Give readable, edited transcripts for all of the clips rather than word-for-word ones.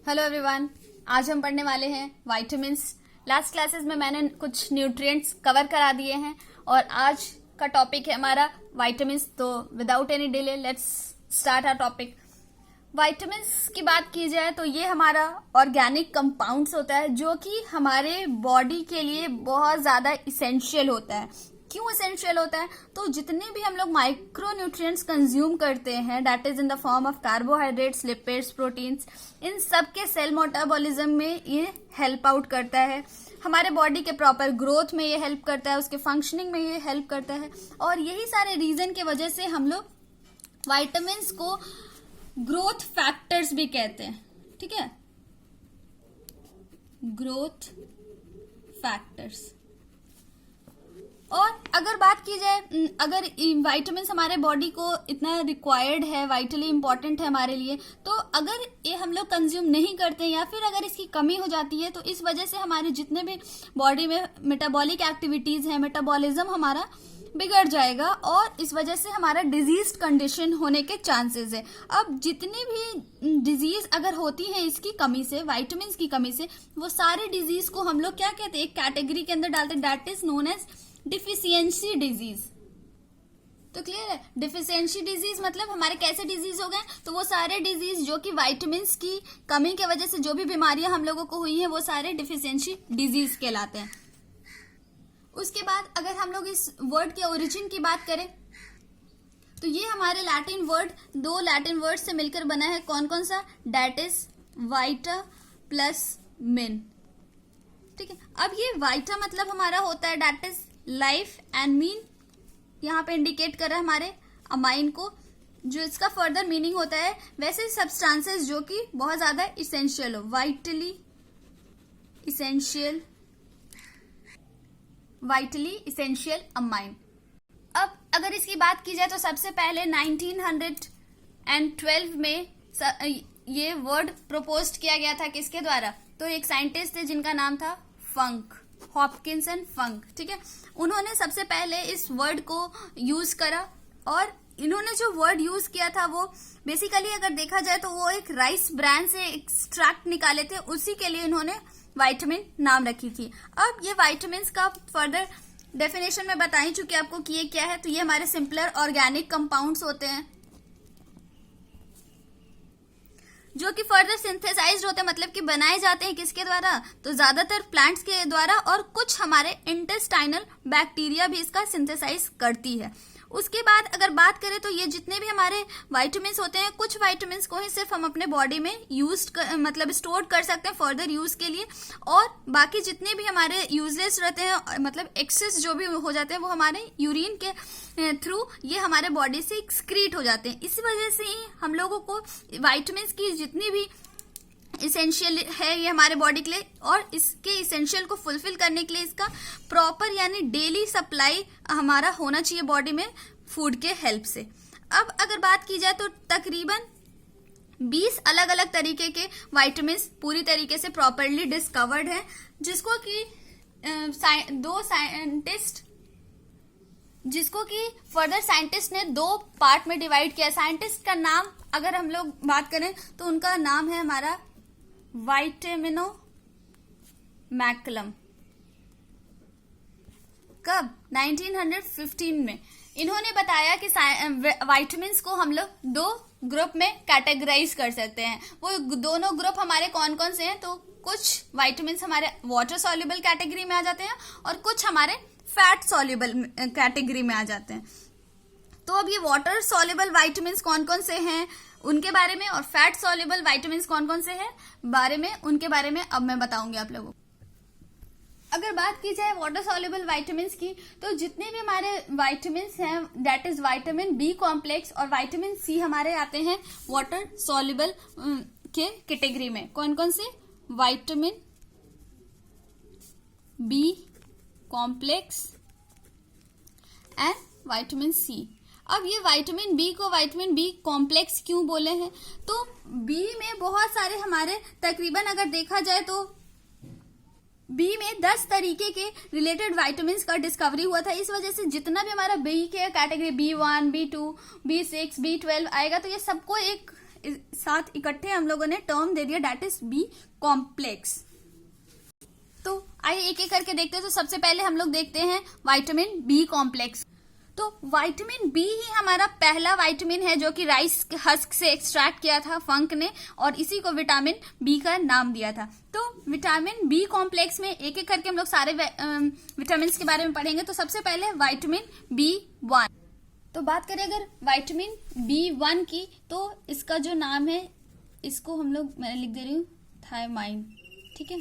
Hello everyone, आज हम पढ़ने वाले हैं विटामिन्स। लास्ट क्लासेस में मैंने कुछ न्यूट्रिएंट्स कवर करा दिए हैं और आज का टॉपिक है हमारा विटामिन्स। तो without any delay let's start our topic. Vitamins की बात की जाए तो ये हमारा ऑर्गेनिक कंपाउंड्स होता है जो कि हमारे बॉडी के लिए बहुत ज़्यादा इसेंशियल होता है। क्यों इसेंशियल होता है? तो जितने भी हम लोग माइक्रो न्यूट्रिएंट्स कंज्यूम करते हैं, that is in the form of carbohydrates, lipids, proteins, इन सब के सेल मेटाबॉलिज्म में ये हेल्प आउट करता है। हमारे बॉडी के प्रॉपर ग्रोथ में ये हेल्प करता है, उसके फंक्शनिंग में ये हेल्प करता है। और यही सारे रीजन की वजह से हम लोग विटामिन्स को ग्रोथ फैक्टर्स भी कहते हैं। ठीक है, ग्रोथ फैक्टर्स। और अगर बात की जाए, अगर विटामिन्स हमारे बॉडी को इतना रिक्वायर्ड है, वाइटली इंपॉर्टेंट है हमारे लिए, तो अगर ये हम लोग कंज्यूम नहीं करते या फिर अगर इसकी कमी हो जाती है तो इस वजह से हमारे जितने भी बॉडी में मेटाबॉलिक एक्टिविटीज है, मेटाबॉलिज्म हमारा बिगड़ जाएगा और इस वजह से हमारा डिजीज कंडीशन होने के चांसेस है। अब जितनी भी डिजीज अगर होती है इसकी कमी से, विटामिन्स की कमी से, वो सारे डिजीज को हम लोग क्या कहते हैं, एक कैटेगरी के अंदर डालते हैं, that is known as deficiency disease. तो क्लियर है, डिफिशियंसी डिजीज मतलब हमारे कैसे डिजीज हो गए? तो वो सारे डिजीज जो कि विटामिन्स की कमी की वजह से जो भी बीमारियां हम लोगों को हुई हैं वो सारे डिफिशियंसी डिजीज कहलाते हैं। उसके बाद अगर हम लोग इस वर्ड के ओरिजिन की बात करें तो ये हमारे लैटिन वर्ड, दो लैटिन वर्ड से मिलकर बना है। कौन कौन सा? दैट इज वाइटा प्लस मिन। ठीक है, अब ये वाइटा मतलब हमारा होता है that is life and mean, यहाँ पे इंडिकेट कर रहा है हमारे अमाइन को, जो इसका फर्दर मीनिंग होता है वैसे सब्सटेंसेस जो कि बहुत ज्यादा इसेंशियल हो, वाइटली इसेंशियल अमाइन। अब अगर इसकी बात की जाए तो सबसे पहले 1912 में ये वर्ड प्रपोज किया गया था। किसके द्वारा? तो एक साइंटिस्ट थे जिनका नाम था फंक, हॉपकिंस एंड फंक। ठीक है, उन्होंने सबसे पहले इस वर्ड को यूज करा और इन्होंने जो वर्ड यूज किया था वो बेसिकली अगर देखा जाए तो वो एक राइस ब्रांड से एक्सट्रैक्ट निकाले थे, उसी के लिए इन्होंने विटामिन नाम रखी थी। अब ये विटामिन्स का फर्दर डेफिनेशन में बता ही चुकी आपको कि ये क्या है। तो ये हमारे सिंपलर ऑर्गेनिक कंपाउंड्स होते हैं जो कि फर्दर सिंथेसाइज्ड होते हैं, मतलब कि बनाए जाते हैं किसके द्वारा? तो ज्यादातर प्लांट्स के द्वारा और कुछ हमारे इंटेस्टाइनल बैक्टीरिया भी इसका सिंथेसाइज करती है। उसके बाद अगर बात करें तो ये जितने भी हमारे विटामिन्स होते हैं, कुछ विटामिन्स को ही सिर्फ हम अपने बॉडी में मतलब स्टोर कर सकते हैं फर्दर यूज के लिए, और बाकी जितने भी हमारे यूजलेस रहते हैं, मतलब एक्सेस जो भी हो जाते हैं, वो हमारे यूरिन के थ्रू ये हमारे बॉडी से एक्सक्रीट हो जाते हैं। इसी वजह से ही हम लोगों को विटामिन्स की जितनी भी इसेंशियल है ये हमारे बॉडी के लिए, और इसके इसेंशियल को फुलफिल करने के लिए इसका प्रॉपर यानी डेली सप्लाई हमारा होना चाहिए बॉडी में फूड के हेल्प से। अब अगर बात की जाए तो तकरीबन 20 अलग अलग तरीके के विटामिन्स पूरी तरीके से प्रॉपरली डिस्कवर्ड है, जिसको कि फर्दर साइंटिस्ट ने दो पार्ट में डिवाइड किया। साइंटिस्ट का नाम अगर हम लोग बात करें तो उनका नाम है हमारा वाइटमिनो मैकलम। कब? 1915 में इन्होंने बताया कि विटामिन्स को हम लोग दो ग्रुप में कैटेगराइज कर सकते हैं। वो दोनों ग्रुप हमारे कौन कौन से हैं? तो कुछ विटामिन्स हमारे वाटर सॉल्युबल कैटेगरी में आ जाते हैं और कुछ हमारे फैट सॉल्युबल कैटेगरी में आ जाते हैं। तो अब ये वाटर सॉल्युबल विटामिन्स कौन कौन से हैं उनके बारे में, और फैट सॉल्युबल विटामिन्स कौन कौन से हैं उनके बारे में अब मैं बताऊंगी आप लोगों को। अगर बात की जाए वाटर सॉल्युबल विटामिन्स की, तो जितने भी हमारे विटामिन्स हैं that is vitamin B complex और विटामिन सी हमारे आते हैं वाटर सॉल्युबल के कैटेगरी में। कौन कौन से? Vitamin B complex and vitamin C. अब ये विटामिन बी को विटामिन बी कॉम्प्लेक्स क्यों बोले हैं? तो बी में बहुत सारे हमारे तकरीबन अगर देखा जाए तो बी में 10 तरीके के रिलेटेड विटामिन्स का डिस्कवरी हुआ था। इस वजह से जितना भी हमारा बी के category B1, B2, B6, B12 आएगा तो ये सबको एक साथ इकट्ठे हम लोगों ने टर्म दे दिया दैट इज बी कॉम्प्लेक्स। तो आइए एक एक करके देखते हैं। तो सबसे पहले हम लोग देखते हैं विटामिन बी कॉम्प्लेक्स। तो विटामिन बी ही हमारा पहला विटामिन है जो कि राइस हस्क से एक्सट्रैक्ट किया था फंक ने, और इसी को विटामिन बी का नाम दिया था। तो विटामिन बी कॉम्प्लेक्स में एक एक करके हम लोग सारे विटामिन के बारे में पढ़ेंगे। तो सबसे पहले विटामिन बी वन। तो बात करें अगर विटामिन बी वन की, तो इसका जो नाम है, इसको हम लोग, मैं लिख दे रही हूँ, थायमाइन। ठीक है,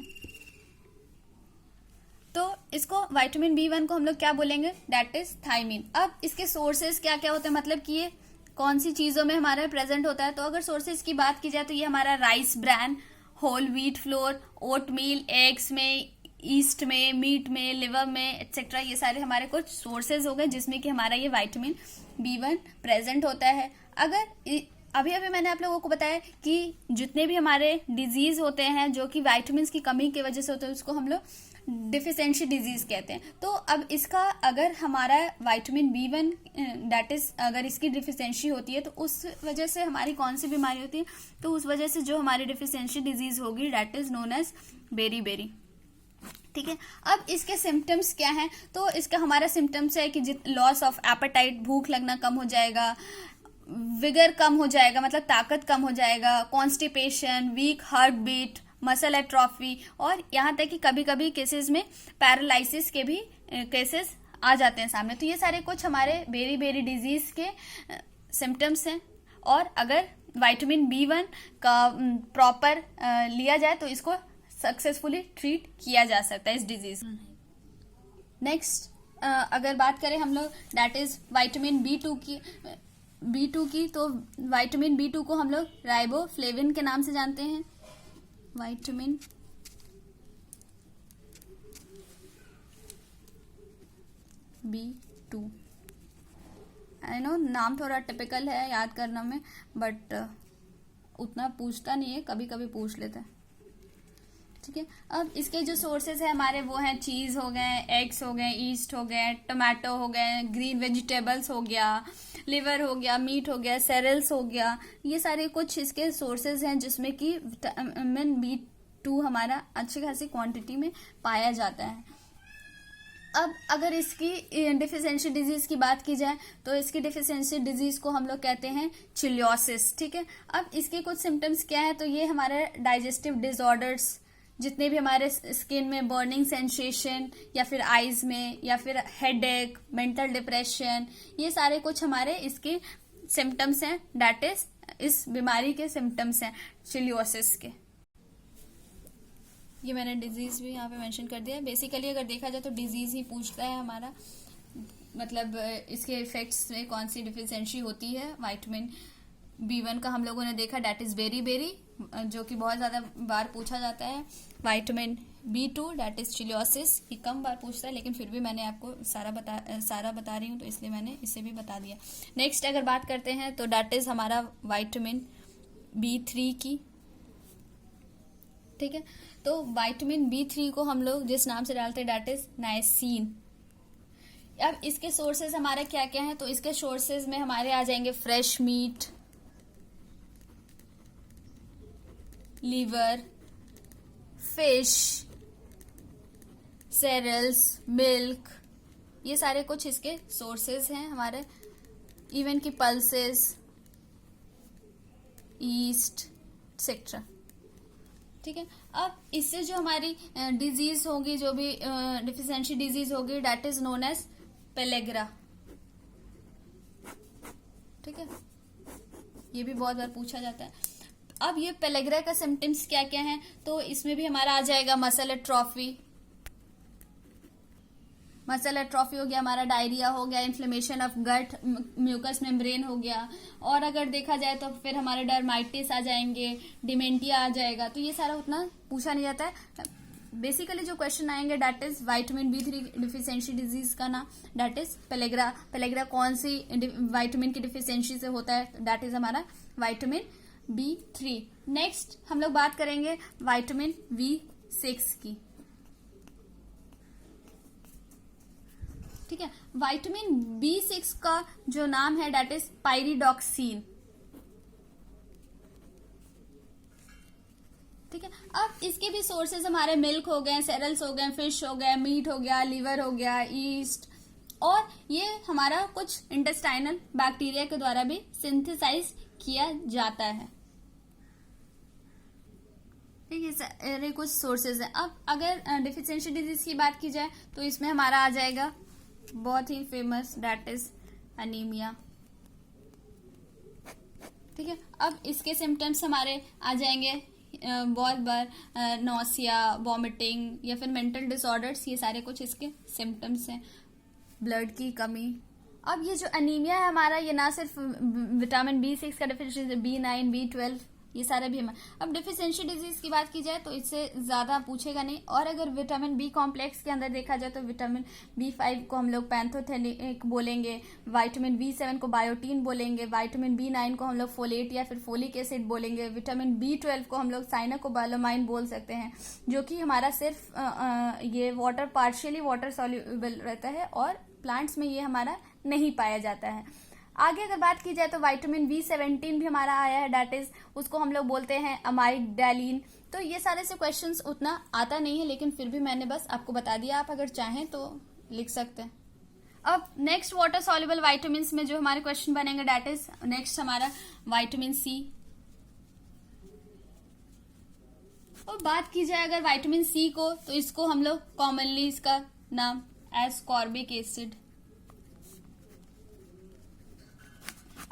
तो इसको विटामिन बी वन को हम लोग क्या बोलेंगे, दैट इज थायमीन। अब इसके सोर्सेज क्या क्या होते हैं, मतलब कि ये कौन सी चीजों में हमारे प्रेजेंट होता है। तो अगर सोर्सेज की बात की जाए तो ये हमारा rice bran, whole wheat flour, oatmeal, eggs में, ईस्ट में, मीट में, लिवर में एक्सेट्रा, ये सारे हमारे कुछ सोर्सेज हो गए जिसमें कि हमारा ये विटामिन बी वन प्रेजेंट होता है। अगर अभी अभी मैंने आप लोगों को बताया कि जितने भी हमारे डिजीज होते हैं जो कि विटामिन की कमी की वजह से होते हैं, उसको हम लोग डिफिशियंसी डिजीज कहते हैं। तो अब इसका अगर हमारा vitamin B one that is अगर इसकी डिफिशियंसी होती है तो उस वजह से हमारी कौन सी बीमारी होती है, तो उस वजह से जो हमारी डिफिशियंसी डिजीज होगी that is known as beri. ठीक है, अब इसके सिम्टम्स क्या हैं। तो इसका हमारा सिम्टम्स है कि लॉस ऑफ एपेटाइट, भूख लगना कम हो जाएगा, विगर कम हो जाएगा, मतलब ताकत कम हो जाएगा, constipation, weak heart beat, muscle atrophy, और यहाँ तक कि कभी कभी केसेस में पैरालिसिस के भी केसेस आ जाते हैं सामने। तो ये सारे कुछ हमारे बेरी डिजीज के सिम्टम्स हैं। और अगर विटामिन बी वन का प्रॉपर लिया जाए तो इसको सक्सेसफुली ट्रीट किया जा सकता है इस डिजीज। नेक्स्ट अगर बात करें हम लोग that is vitamin B two की, तो विटामिन बी टू को हम लोग राइबोफ्लेविन के नाम से जानते हैं। Vitamin B two, I know नाम थोड़ा टिपिकल है याद करना में, बट उतना पूछता नहीं है, कभी कभी पूछ लेता है। ठीक है, अब इसके जो सोर्सेज है हमारे वो हैं चीज हो गए, एग्स हो गए, ईस्ट हो गए, टमाटो हो गए, ग्रीन वेजिटेबल्स हो गया, लिवर हो गया, मीट हो गया, सेरेल्स हो गया। ये सारे कुछ इसके सोर्सेज हैं जिसमें कि विटामिन बी टू हमारा अच्छी खासी क्वांटिटी में पाया जाता है। अब अगर इसकी डिफिशियंसी डिजीज की बात की जाए तो इसकी डिफिशियंसी डिजीज को हम लोग कहते हैं चिलियोसिस। ठीक है, अब इसके कुछ सिम्टम्स क्या है, तो ये हमारे डाइजेस्टिव डिसऑर्डर्स, जितने भी हमारे स्किन में बर्निंग सेंसेशन, या फिर आईज में, या फिर हेडेक, मेंटल डिप्रेशन, ये सारे कुछ हमारे इसके सिम्टम्स हैं, दैट इज इस बीमारी के सिम्टम्स हैं चिलियोसिस के। ये मैंने डिजीज भी यहाँ पे मेंशन कर दिया है। बेसिकली अगर देखा जाए तो डिजीज ही पूछता है हमारा, मतलब इसके इफेक्ट्स में कौन सी डिफिशियंसी होती है। विटामिन बी वन का हम लोगों ने देखा दैट इज बेरी, जो कि बहुत ज्यादा बार पूछा जाता है। Vitamin B two that is cheilosis, ये कम बार पूछता है, लेकिन फिर भी मैंने आपको सारा बता रही हूँ तो इसलिए मैंने इसे भी बता दिया। नेक्स्ट अगर बात करते हैं तो दैट इज हमारा विटामिन बी थ्री की। ठीक है, तो विटामिन बी थ्री को हम लोग जिस नाम से डालते हैं दैट इज नाइसिन। अब इसके सोर्सेज हमारे क्या क्या हैं, तो इसके सोर्सेज में हमारे आ जाएंगे fresh meat, liver, fish, cereals, milk, ये सारे कुछ इसके सोर्सेज हैं हमारे। इवन की पल्सेस, ईस्ट एक्सेट्रा। ठीक है, अब इससे जो हमारी डिजीज होगी, जो भी डिफिशियंसी डिजीज होगी that is known as pellagra. ठीक है, ये भी बहुत बार पूछा जाता है। अब ये पेलेग्रा का सिम्टम्स क्या क्या हैं, तो इसमें भी हमारा आ जाएगा मसल एट्रॉफी हो गया, हमारा डायरिया हो गया, inflammation of gut, mucous membrane हो गया, और अगर देखा जाए तो फिर हमारे डर्माइटिस आ जाएंगे, डिमेंटिया आ जाएगा। तो ये सारा उतना पूछा नहीं जाता है। बेसिकली जो क्वेश्चन आएंगे that is vitamin B three deficiency disease का नाम दैट इज पेलेग्रा कौन सी विटामिन की डिफिशियंसी से होता है, दैट इज हमारा विटामिन बी थ्री। नेक्स्ट हम लोग बात करेंगे विटामिन बी सिक्स की। ठीक है, विटामिन बी सिक्स का जो नाम है दैट इज पायरिडॉक्सिन। अब इसके भी सोर्सेज हमारे मिल्क हो गए, सेरल्स हो गए, फिश हो गए, मीट हो गया, लिवर हो गया, ईस्ट, और ये हमारा कुछ इंटेस्टाइनल बैक्टीरिया के द्वारा भी सिंथेसाइज किया जाता है। ठीक है, सारे कुछ सोर्सेज हैं। अब अगर डिफिशियंसी डिजीज की बात की जाए तो इसमें हमारा आ जाएगा बहुत ही फेमस, दैट इज अनीमिया। ठीक है, अब इसके सिम्टम्स हमारे आ जाएंगे बहुत बार नौसिया, वॉमिटिंग या फिर मेंटल डिसऑर्डर्स, ये सारे कुछ इसके सिम्टम्स हैं। ब्लड की कमी। अब ये जो अनीमिया है हमारा, ये ना सिर्फ विटामिन B6 का डिफिशियंसी, B9, B12, ये सारे भी हमारे। अब डिफिशियंसी डिजीज की बात की जाए तो इससे ज्यादा पूछेगा नहीं। और अगर विटामिन बी कॉम्प्लेक्स के अंदर देखा जाए तो विटामिन B5 को हम लोग पैंथोथेनिक बोलेंगे, विटामिन B7 को बायोटीन बोलेंगे, विटामिन B9 को हम लोग फोलेट या फिर फोलिक एसिड बोलेंगे, विटामिन B12 को हम लोग साइनाकोबालामाइन बोल सकते हैं, जो कि हमारा सिर्फ ये वाटर, पार्शियली वाटर सॉल्युबल रहता है और प्लांट्स में ये हमारा नहीं पाया जाता है। आगे अगर बात की जाए तो विटामिन B17 भी हमारा आया है, दैट इज उसको हम लोग बोलते हैं अमाइगडालिन। तो ये सारे से क्वेश्चंस उतना आता नहीं है, लेकिन फिर भी मैंने बस आपको बता दिया, आप अगर चाहें तो लिख सकते हैं। अब नेक्स्ट वाटर सॉल्युबल विटामिन में जो हमारे क्वेश्चन बनेंगे, दैट इज नेक्स्ट हमारा विटामिन C। और बात की जाए अगर विटामिन C को, तो इसको हम लोग कॉमनली इसका नाम एस्कॉर्बिक एसिड।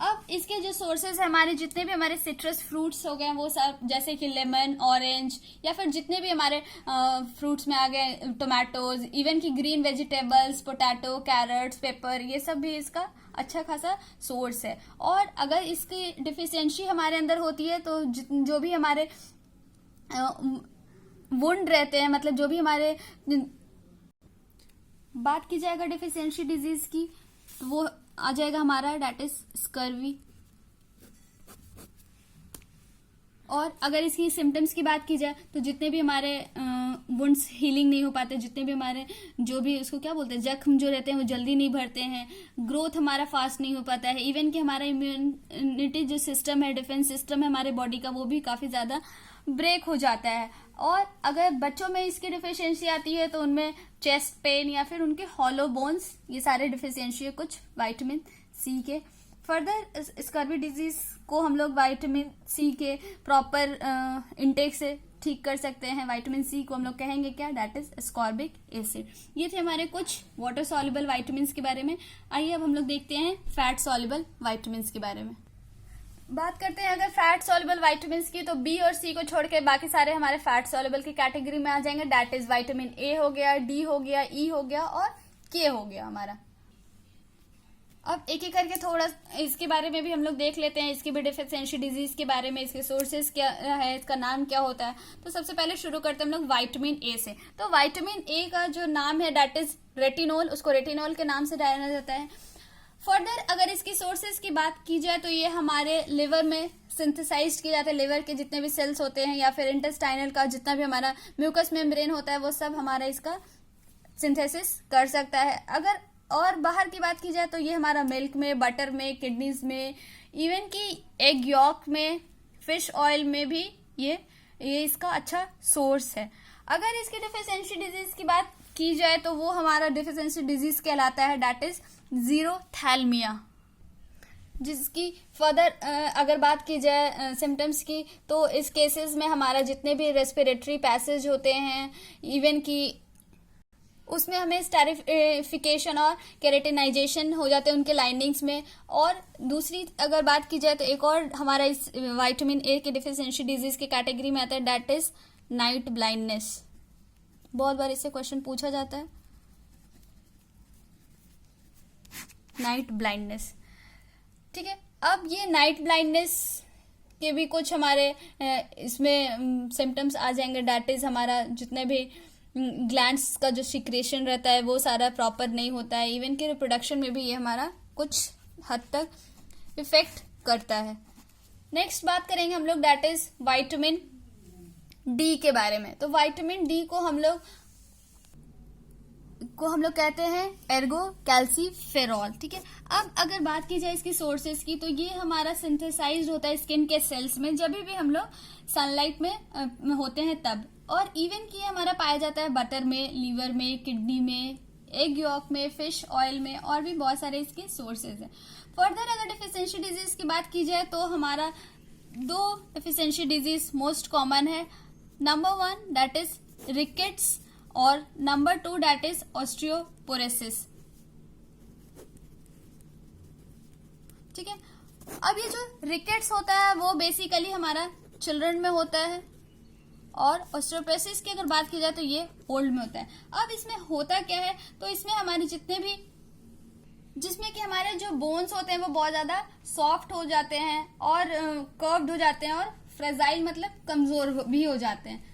अब इसके जो सोर्सेज है हमारे, जितने भी हमारे सिट्रस फ्रूट्स हो गए वो सब, जैसे कि लेमन, ऑरेंज, या फिर जितने भी हमारे फ्रूट्स में आ गए, टोमेटोज, इवन कि green vegetables, potato, carrots, pepper, ये सब भी इसका अच्छा खासा सोर्स है। और अगर इसकी डिफिशियंसी हमारे अंदर होती है तो जो भी हमारे वुंड रहते हैं, मतलब जो भी हमारे, बात की जाए अगर डिफिशियंसी डिजीज की तो वो आ जाएगा हमारा, डेट इज स्कर्वी। और अगर इसकी सिम्टम्स की बात की जाए तो जितने भी हमारे वुंड्स हीलिंग नहीं हो पाते, जितने भी हमारे जो भी उसको क्या बोलते हैं, जख्म जो रहते हैं वो जल्दी नहीं भरते हैं, ग्रोथ हमारा फास्ट नहीं हो पाता है, इवन कि हमारा इम्यूनिटी जो सिस्टम है, डिफेंस सिस्टम है हमारे बॉडी का, वो भी काफी ज्यादा ब्रेक हो जाता है। और अगर बच्चों में इसकी डिफिशियंसी आती है तो उनमें चेस्ट पेन या फिर उनके हॉलो बोन्स, ये सारे डिफिशियंसी है कुछ विटामिन C के। फर्दर स्कर्वी डिजीज को हम लोग विटामिन C के प्रॉपर इनटेक से ठीक कर सकते हैं। विटामिन C को हम लोग कहेंगे क्या, दैट इज एस्कॉर्बिक एसिड। ये थे हमारे कुछ वाटर सॉल्युबल विटामिन के बारे में। आइए अब हम लोग देखते हैं फैट सॉल्युबल विटामिन के बारे में। बात करते हैं अगर फैट सॉल्युबल विटामिन की, तो B और C को छोड़ के बाकी सारे हमारे फैट सॉल्युबल की कैटेगरी में आ जाएंगे, दैट इज विटामिन A हो गया, D हो गया, E हो गया और K हो गया हमारा। अब एक एक करके थोड़ा इसके बारे में भी हम लोग देख लेते हैं, इसकी भी डिफिशियंसी डिजीज के बारे में, इसके सोर्सेज क्या है, इसका नाम क्या होता है। तो सबसे पहले शुरू करते हैं हम लोग विटामिन A से। तो विटामिन A का जो नाम है दैट इज रेटिनोल, उसको रेटिनोल के नाम से जाना जाता है। फर्दर अगर इसकी सोर्सेज की बात की जाए तो ये हमारे लिवर में सिंथेसाइज किए जाते हैं। लिवर के जितने भी सेल्स होते हैं या फिर इंटेस्टाइनल का जितना भी हमारा म्यूकस मेम्ब्रेन होता है वो सब हमारा इसका सिंथेसिस कर सकता है। अगर और बाहर की बात की जाए तो ये हमारा मिल्क में, बटर में, किडनीज में, इवन कि एग यॉक में, फिश ऑयल में भी ये इसका अच्छा सोर्स है। अगर इसकी डिफिशियंसी डिजीज की बात की जाए तो वो हमारा डिफिशियंसी डिजीज कहलाता है, दैट इज जीरोथैल्मिया, जिसकी फर्दर अगर बात की जाए सिम्टम्स की तो इस केसेस में हमारा जितने भी रेस्पिरेटरी पैसेज होते हैं, इवन कि उसमें हमें स्टेरिफिकेशन और केरेटिनाइजेशन हो जाते हैं उनके लाइनिंग्स में। और दूसरी अगर बात की जाए तो एक और हमारा इस विटामिन A के डिफिशियंसी डिजीज की कैटेगरी में आता है, दैट इज नाइट ब्लाइंडनेस। बहुत बार इससे क्वेश्चन पूछा जाता है, नाइट ब्लाइंडनेस। ठीक है, अब ये नाइट ब्लाइंडनेस के भी कुछ हमारे इसमें सिम्टम्स आ जाएंगे, दैट इज हमारा जितने भी ग्लैंड्स का जो सिक्रेशन रहता है वो सारा प्रॉपर नहीं होता है, इवन कि रिप्रोडक्शन में भी ये हमारा कुछ हद तक इफेक्ट करता है। नेक्स्ट बात करेंगे हम लोग, दैट इज विटामिन D के बारे में। तो विटामिन D को हम लोग को हम लोग कहते हैं एर्गो कैल्सीफेरॉल। ठीक है, अब अगर बात की जाए इसकी सोर्सेज की, तो ये हमारा सिंथेसाइज्ड होता है स्किन के सेल्स में जब भी हम लोग सनलाइट में होते हैं तब, और इवन कि हमारा पाया जाता है बटर में, लीवर में, किडनी में, एग यॉक में, फिश ऑयल में, और भी बहुत सारे इसके सोर्सेज हैं। फर्दर अगर डेफिशिएंसी डिजीज की बात की जाए तो हमारा 2 डेफिशिएंसी डिजीज मोस्ट कॉमन है। नंबर 1 दैट इज रिकेट्स और नंबर 2 दैट इज ऑस्टियोपोरोसिस। ठीक है, अब ये जो रिकेट्स होता है वो बेसिकली हमारा चिल्ड्रन में होता है, और ऑस्टियोपोरोसिस की अगर बात की जाए तो ये ओल्ड में होता है। अब इसमें होता क्या है, तो इसमें हमारे जितने भी, जिसमें कि हमारे जो बोन्स होते हैं वो बहुत ज्यादा सॉफ्ट हो जाते हैं और कर्व्ड हो जाते हैं, और फ्रेजाइल मतलब कमजोर भी हो जाते हैं।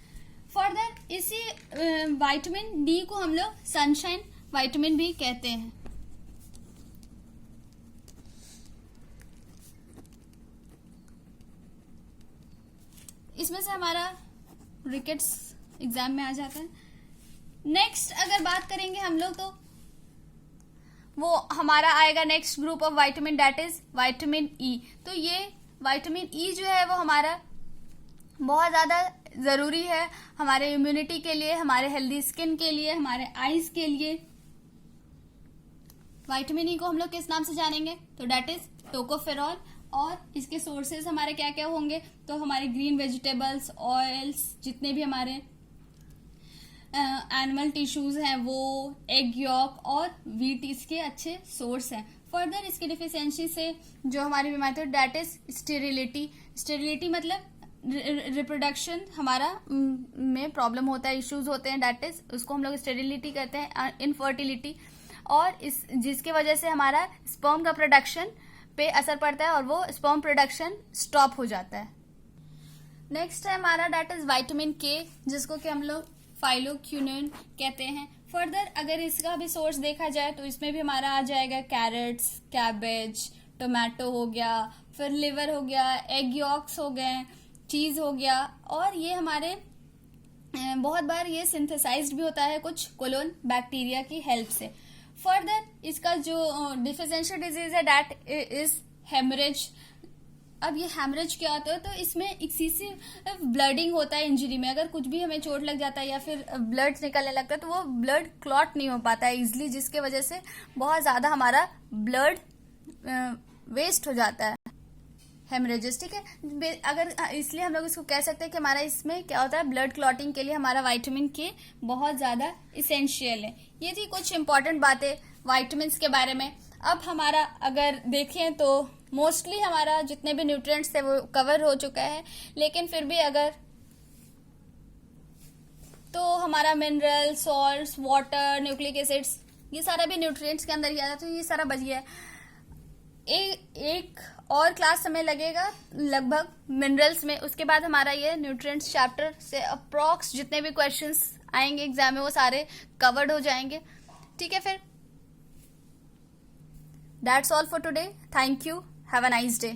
फर्दर इसी विटामिन डी को हम लोग सनशाइन विटामिन भी कहते हैं। इसमें से हमारा रिकेट्स एग्जाम में आ जाता है। नेक्स्ट अगर बात करेंगे हम लोग तो वो हमारा आएगा next group of vitamin that is vitamin E. तो ये विटामिन ई जो है वो हमारा बहुत ज्यादा जरूरी है हमारे इम्यूनिटी के लिए, हमारे हेल्दी स्किन के लिए, हमारे आईज के लिए। विटामिन ई को हम लोग किस नाम से जानेंगे, तो दैट इज टोकोफेरॉल। और इसके सोर्सेज हमारे क्या क्या होंगे, तो हमारे ग्रीन वेजिटेबल्स, ऑयल्स, जितने भी हमारे एनिमल टिश्यूज हैं वो, एग यॉक और व्हीट इसके अच्छे सोर्स हैं। फर्दर इसकी डिफिशियंसी से जो हमारी बीमारी है दैट इज स्टेरिलिटी। स्टेरिलिटी मतलब रिप्रोडक्शन हमारा में प्रॉब्लम होता है, इश्यूज होते हैं, दैट इज उसको हम लोग स्टेरिलिटी कहते हैं, इनफर्टिलिटी। और इस जिसकी वजह से हमारा स्पर्म का प्रोडक्शन पे असर पड़ता है और वो स्पर्म प्रोडक्शन स्टॉप हो जाता है। नेक्स्ट है हमारा दैट इज विटामिन के, जिसको कि हम लोग फाइलोक्विनोन कहते हैं। फर्दर अगर इसका भी सोर्स देखा जाए तो इसमें भी हमारा आ जाएगा कैरेट्स, कैबेज, टोमेटो हो गया, फिर लिवर हो गया, एग यॉक्स हो गए, चीज हो गया, और ये हमारे बहुत बार ये सिंथेसाइज्ड भी होता है कुछ कोलोन बैक्टीरिया की हेल्प से। फर्दर इसका जो डिफिशिएंसी डिजीज है दैट इज हेमरेज। अब ये हेमरेज क्या होता है, तो इसमें एक्सेसिव ब्लडिंग होता है इंजरी में। अगर कुछ भी हमें चोट लग जाता है या फिर ब्लड निकलने लगता है तो वो ब्लड क्लॉट नहीं हो पाता है इजिली, जिसके वजह से बहुत ज्यादा हमारा ब्लड वेस्ट हो जाता है, हेमरेजेस। ठीक है, अगर इसलिए हम लोग इसको कह सकते हैं कि हमारा इसमें क्या होता है, ब्लड क्लॉटिंग के लिए हमारा विटामिन के बहुत ज्यादा इसेंशियल है। ये थी कुछ इंपॉर्टेंट बातें विटामिन के बारे में। अब हमारा अगर देखें तो मोस्टली हमारा जितने भी न्यूट्रिएंट्स थे वो कवर हो चुका है, लेकिन फिर भी अगर तो हमारा mineral, salts, water, nucleic acids, ये सारा भी न्यूट्रिएंट्स के अंदर ही आता है, तो ये सारा बच गया है। एक और क्लास समय लगेगा लगभग मिनरल्स में, उसके बाद हमारा ये न्यूट्रिएंट्स चैप्टर से अप्रॉक्स जितने भी क्वेश्चंस आएंगे एग्जाम में वो सारे कवर्ड हो जाएंगे। ठीक है, फिर that's all for today. Thank you, have a nice day.